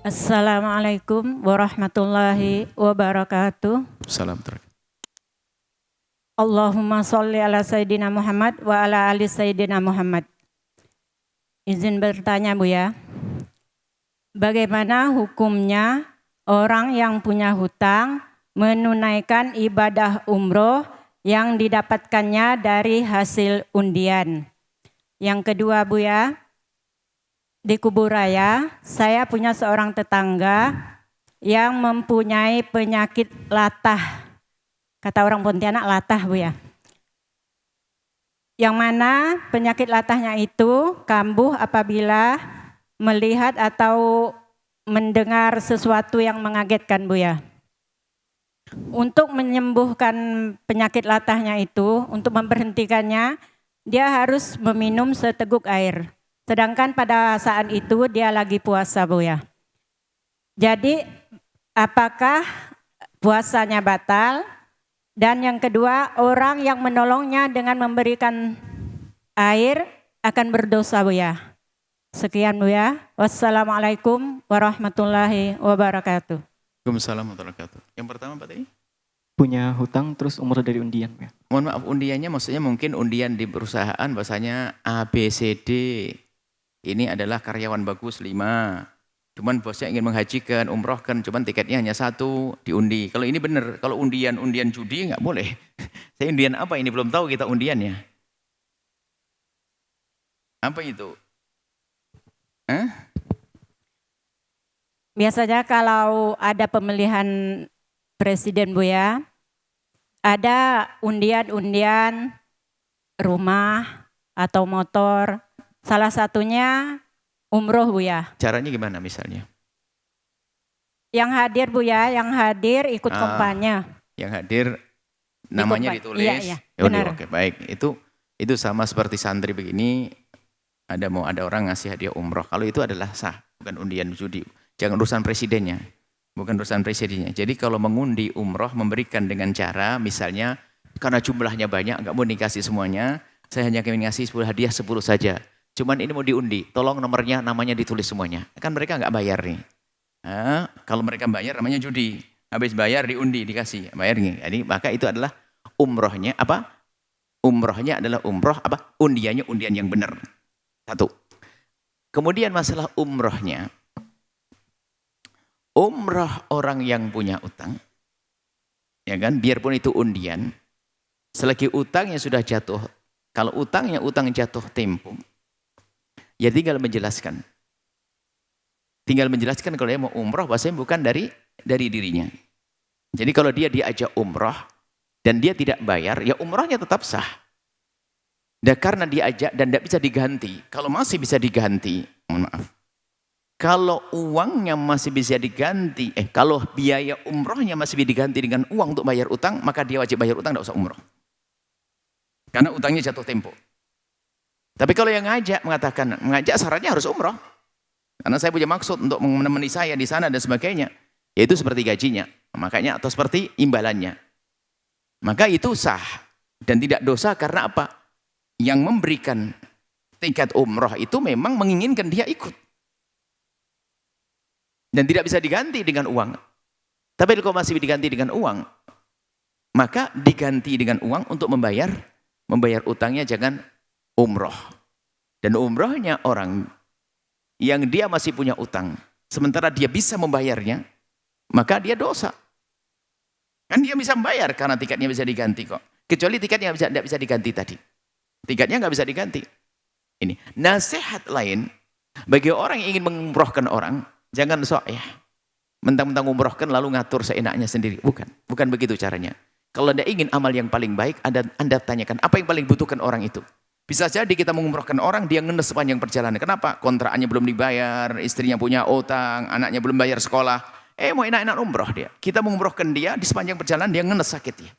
Assalamualaikum warahmatullahi wabarakatuh. Assalamualaikum. Allahumma sholli ala Sayyidina Muhammad wa ala ali Sayyidina Muhammad. Izin bertanya Bu ya, bagaimana hukumnya orang yang punya hutang menunaikan ibadah umroh yang didapatkannya dari hasil undian? Yang kedua Bu ya, di Kuburaya saya punya seorang tetangga yang mempunyai penyakit latah. Kata orang Pontianak latah Bu ya. Yang mana penyakit latahnya itu kambuh apabila melihat atau mendengar sesuatu yang mengagetkan Bu ya. Untuk menyembuhkan penyakit latahnya itu, untuk memberhentikannya, dia harus meminum seteguk air. Sedangkan pada saat itu dia lagi puasa Bu ya. Jadi apakah puasanya batal? Dan yang kedua, orang yang menolongnya dengan memberikan air akan berdosa Bu ya. Sekian Bu ya. Wassalamualaikum warahmatullahi wabarakatuh. Waalaikumsalam warahmatullahi wabarakatuh. Yang pertama Pak tadi? Punya hutang terus umroh dari undian. Ya. Mohon maaf, undiannya maksudnya mungkin undian di perusahaan bahasanya ABCD. Ini adalah karyawan bagus 5. Cuman bosnya ingin menghajikan, umrohkan, cuman tiketnya hanya 1 diundi. Kalau ini benar, kalau undian judi nggak boleh. Saya undian apa ini belum tahu kita undiannya. Apa itu? Biasanya kalau ada pemilihan presiden Bu ya, ada undian-undian rumah atau motor. Salah satunya umroh Bu ya. Caranya gimana misalnya? Yang hadir Bu ya, yang hadir ikut kampanye. Yang hadir namanya ditulis. Iya, benar. Oke, baik. Itu sama seperti santri begini, ada orang ngasih hadiah umroh. Kalau itu adalah sah, bukan undian judi. Jangan urusan presidennya. Bukan urusan presidennya. Jadi kalau mengundi umroh memberikan dengan cara misalnya karena jumlahnya banyak, nggak mau dikasih semuanya, saya hanya ingin ngasih 10 hadiah 10 saja. Cuman ini mau diundi, tolong namanya ditulis semuanya. Kan mereka nggak bayar nih. Kalau mereka bayar namanya judi. Habis bayar diundi, dikasih. Bayar nih. Jadi maka itu adalah umrohnya apa? Umrohnya adalah umroh apa? Undiannya undian yang benar. 1. Kemudian masalah umrohnya. Umroh orang yang punya utang. Ya kan? Biarpun itu undian. Selagi utangnya sudah jatuh. Kalau utangnya utang jatuh tempo. Ya tinggal menjelaskan. Tinggal menjelaskan kalau dia mau umroh bahasanya bukan dari dirinya. Jadi kalau dia diajak umroh dan dia tidak bayar, ya umrohnya tetap sah. Dan karena diajak dan tidak bisa diganti. Kalau masih bisa diganti, mohon maaf. Kalau uangnya masih bisa diganti, kalau biaya umrohnya masih bisa diganti dengan uang untuk bayar utang, maka dia wajib bayar utang, tidak usah umroh. Karena utangnya jatuh tempo. Tapi kalau yang mengajak syaratnya harus umroh. Karena saya punya maksud untuk menemani saya di sana dan sebagainya. Yaitu seperti gajinya. Makanya atau seperti imbalannya. Maka itu sah. Dan tidak dosa karena apa? Yang memberikan tiket umroh itu memang menginginkan dia ikut. Dan tidak bisa diganti dengan uang. Tapi kalau masih diganti dengan uang, maka diganti dengan uang untuk membayar utangnya, jangan umroh. Dan umrohnya orang yang dia masih punya utang, sementara dia bisa membayarnya, maka dia dosa. Kan dia bisa membayar karena tiketnya bisa diganti kok. Kecuali tiketnya tidak bisa diganti tadi. Tiketnya nggak bisa diganti. Ini nasihat lain bagi orang yang ingin mengumrohkan orang, jangan sok ya. Mentang-mentang umrohkan lalu ngatur seenaknya sendiri. Bukan begitu caranya. Kalau Anda ingin amal yang paling baik, Anda tanyakan apa yang paling butuhkan orang itu. Bisa jadi kita mengumrohkan orang, dia ngenes sepanjang perjalanan. Kenapa? Kontraknya belum dibayar, istrinya punya utang, anaknya belum bayar sekolah. Mau enak-enak umroh dia. Kita mengumrohkan dia, di sepanjang perjalanan dia ngenes sakit ya.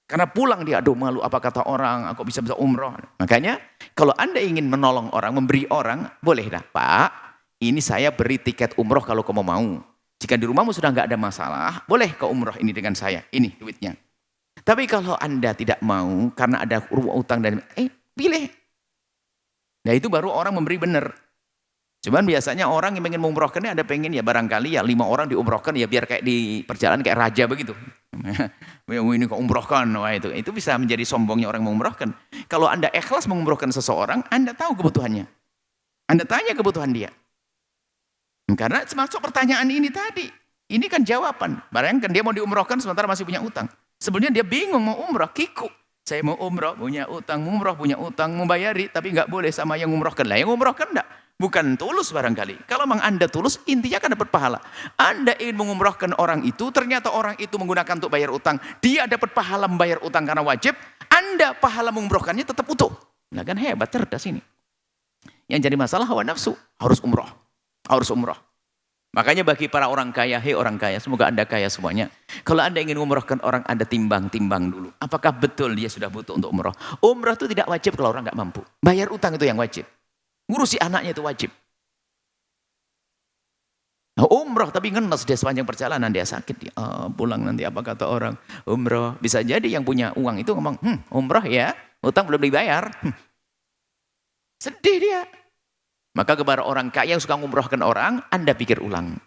Karena pulang dia, aduh malu apa kata orang, aku bisa umroh. Makanya kalau Anda ingin menolong orang, memberi orang, boleh dah Pak, ini saya beri tiket umroh kalau kamu mau. Jika di rumahmu sudah nggak ada masalah, boleh kau umroh ini dengan saya, ini duitnya. Tapi kalau Anda tidak mau, karena ada utang dan pilih. Nah itu baru orang memberi benar. Cuman biasanya orang yang pengen mengumrohkannya ada pengen ya barangkali ya 5 orang diumrohkan ya biar kayak di perjalanan kayak raja begitu. Ini kok umrohkan, wah itu bisa menjadi sombongnya orang mengumrohkan. Kalau Anda ikhlas mengumrohkan seseorang, Anda tahu kebutuhannya. Anda tanya kebutuhan dia. Karena termasuk pertanyaan ini tadi. Ini kan jawaban. Bayangkan dia mau diumrohkan sementara masih punya utang. Sebenarnya dia bingung mau umroh, kiku. Saya mau umroh, punya utang, punya utang, membayari, tapi nggak boleh sama yang umrohkan. Lah yang umrohkan enggak. Bukan tulus barangkali. Kalau memang Anda tulus, intinya kan dapat pahala. Anda ingin mengumrohkan orang itu, ternyata orang itu menggunakan untuk bayar utang. Dia dapat pahala membayar utang karena wajib. Anda pahala mengumrohkannya tetap utuh. Nah kan hebat, cerdas ini. Yang jadi masalah hawa nafsu, harus umroh. Harus umroh. Makanya bagi para orang kaya, hei orang kaya, semoga Anda kaya semuanya. Kalau Anda ingin mengumrohkan orang, Anda timbang-timbang dulu. Apakah betul dia sudah butuh untuk umroh? Umroh itu tidak wajib kalau orang nggak mampu. Bayar utang itu yang wajib. Ngurusi anaknya itu wajib. Nah, umroh tapi ngenes dia sepanjang perjalanan dia sakit. Dia, pulang nanti apa kata orang? Umroh. Bisa jadi yang punya uang itu ngomong, umroh ya, utang belum dibayar. Sedih dia. Maka kepada orang kaya yang suka ngumrohkan orang, Anda pikir ulang.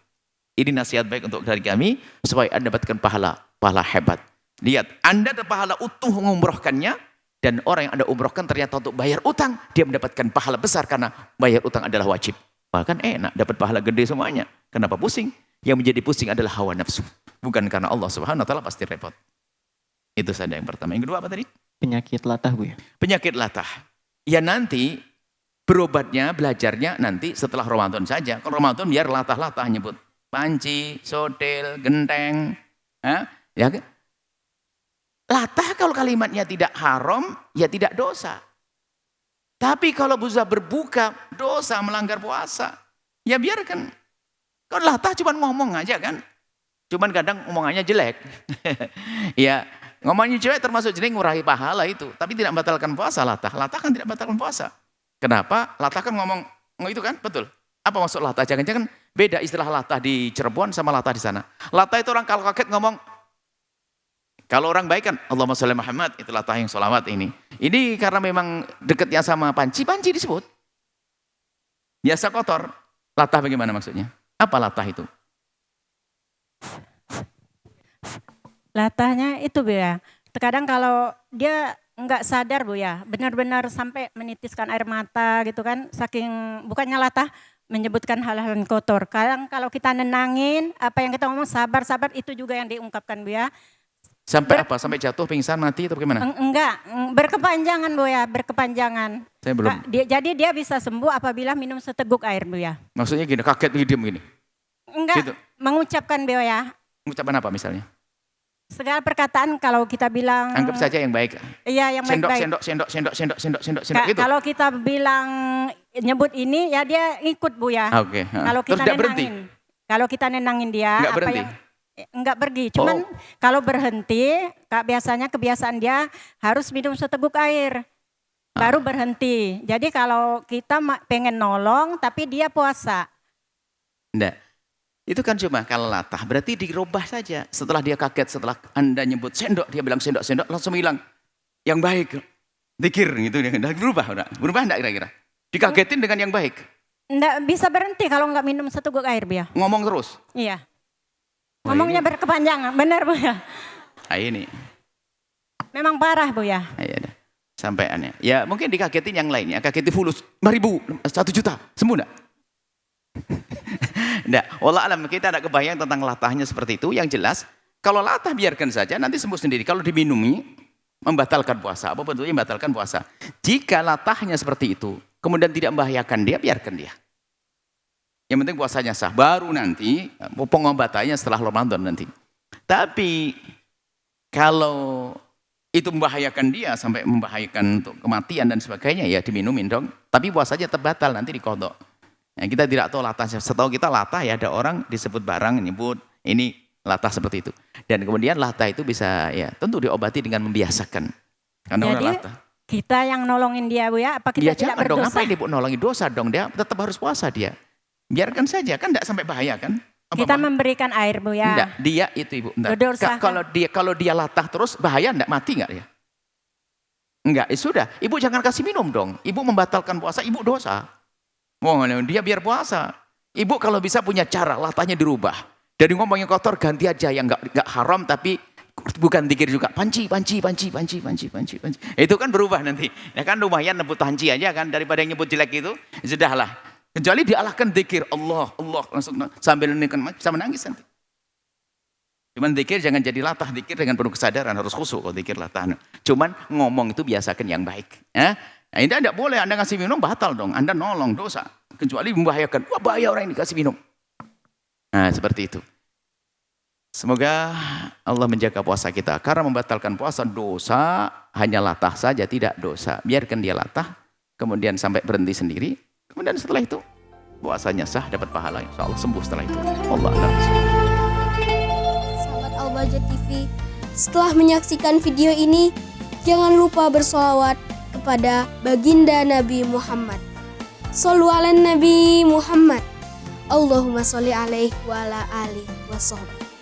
Ini nasihat baik untuk dari kami, supaya Anda dapatkan pahala hebat. Lihat, Anda ada pahala utuh mengumrohkannya, dan orang yang Anda umrohkan ternyata untuk bayar utang, dia mendapatkan pahala besar karena bayar utang adalah wajib. Bahkan enak, dapat pahala gede semuanya. Kenapa pusing? Yang menjadi pusing adalah hawa nafsu. Bukan karena Allah Subhanahu wa ta'ala pasti repot. Itu saja yang pertama. Yang kedua apa tadi? Penyakit latah, Bu ya. Penyakit latah. Ya nanti berobatnya, belajarnya nanti setelah Ramadan saja. Kalau Ramadan biar latah-latah nyebut. Panci, sotel, genteng. Ya kan? Latah kalau kalimatnya tidak haram, ya tidak dosa. Tapi kalau bisa berbuka, dosa melanggar puasa. Ya biarkan. Kalau latah cuma ngomong aja kan. Cuman kadang ngomongannya jelek. Ya, ngomongnya jelek termasuk jelek ngurangi pahala itu. Tapi tidak membatalkan puasa latah. Latah kan tidak membatalkan puasa. Kenapa? Latah kan ngomong itu kan, betul. Apa maksud latah? Jangan-jangan beda istilah latah di Cirebon sama latah di sana. Latah itu orang kalau kaget ngomong, kalau orang baik kan, Allahumma sholli Muhammad, itu latah yang sholawat ini. Ini karena memang dekatnya sama panci disebut. Biasa kotor. Latah bagaimana maksudnya? Apa latah itu? Latahnya itu Bu ya. Terkadang kalau dia nggak sadar Bu ya, benar-benar sampai menitiskan air mata gitu kan, saking bukannya latah, menyebutkan hal-hal yang kotor. Kadang kalau kita nenangin, apa yang kita ngomong sabar, itu juga yang diungkapkan Bu ya. Sampai apa? Sampai jatuh, pingsan, mati atau bagaimana? Enggak, berkepanjangan Bu ya, berkepanjangan. Saya belum. Jadi dia bisa sembuh apabila minum seteguk air Bu ya. Maksudnya gini, kaget diem gini? Enggak, Gitu. mengucapkan Bu ya. Mengucapkan apa misalnya? Segala perkataan kalau kita bilang. Anggap saja yang baik. Iya yang baik-baik. Sendok gitu. Kalau kita bilang nyebut ini ya dia ikut Bu ya. Oke. Kalau kita nenangin. Kalau kita nenangin dia. Enggak berhenti? Enggak pergi, cuman kalau berhenti, biasanya kebiasaan dia harus minum seteguk air, baru berhenti. Jadi kalau kita pengen nolong, tapi dia puasa. Enggak, itu kan cuma kalau latah, berarti dirubah saja. Setelah dia kaget, setelah Anda nyebut sendok, dia bilang sendok, langsung hilang. Yang baik, dikir gitu, berubah enggak kira-kira? Dikagetin dengan yang baik? Enggak bisa berhenti kalau enggak minum seteguk air, Bu ya. Ngomong terus? Iya. Ngomongnya berkepanjangan, benar Bu ya? Ini. Memang parah Bu ya? Iya, sampaiannya. Ya mungkin dikagetin yang lainnya, kagetin fulus, 5.000, 1 juta, sembuh enggak? Enggak, wallah alam kita tidak kebayang tentang latahnya seperti itu. Yang jelas, kalau latah biarkan saja, nanti sembuh sendiri. Kalau diminumi, membatalkan puasa. Apa bentuknya membatalkan puasa? Jika latahnya seperti itu, kemudian tidak membahayakan dia, biarkan dia. Yang penting puasanya sah. Baru nanti pengobatannya setelah Ramadan nanti. Tapi kalau itu membahayakan dia sampai membahayakan untuk kematian dan sebagainya ya diminumin dong. Tapi puasanya tetap batal nanti dikodok. Nah, kita tidak tahu latahnya. Setahu kita latah ya ada orang disebut barang nyebut ini latah seperti itu. Dan kemudian latah itu bisa ya tentu diobati dengan membiasakan. Karena jadi, orang latah. Kita yang nolongin dia Bu ya, apa kita tidak berdosa? Dong, apa yang dia nolongin dosa dong, dia tetap harus puasa dia. Biarkan saja, kan tidak sampai bahaya kan? Kita memberikan air Bu ya. Enggak, dia itu Ibu. Kalau dia latah terus bahaya enggak, mati enggak ya? Enggak, sudah. Ibu jangan kasih minum dong. Ibu membatalkan puasa, ibu dosa. Oh, dia biar puasa. Ibu kalau bisa punya cara, latahnya dirubah. Dari ngomongnya kotor ganti aja yang nggak haram tapi bukan zikir juga. Panci. Itu kan berubah nanti. Ya kan lumayan nyebut panci aja kan daripada yang nyebut jelek itu. Sudahlah. Kecuali dialahkan zikir Allah langsung sambil bisa menangis nanti. Cuman zikir jangan jadi latah, zikir dengan penuh kesadaran, harus khusyuk kalau zikir latah. Cuman ngomong itu biasakan yang baik. Ya? Nah, ini tidak boleh Anda ngasih minum batal dong, Anda nolong dosa. Kecuali membahayakan, wah bahaya orang ini kasih minum. Nah seperti itu. Semoga Allah menjaga puasa kita. Karena membatalkan puasa dosa, hanya latah saja tidak dosa. Biarkan dia latah, kemudian sampai berhenti sendiri. Kemudian setelah itu puasanya sah, dapat pahala. Insya Allah sembuh setelah itu. Allah Sahabat Al-Bahjah TV, setelah menyaksikan video ini, jangan lupa bersolawat kepada baginda Nabi Muhammad. Shollu ala Nabi Muhammad. Allahumma sholli alaihi wa ala alihi wa sahbihi.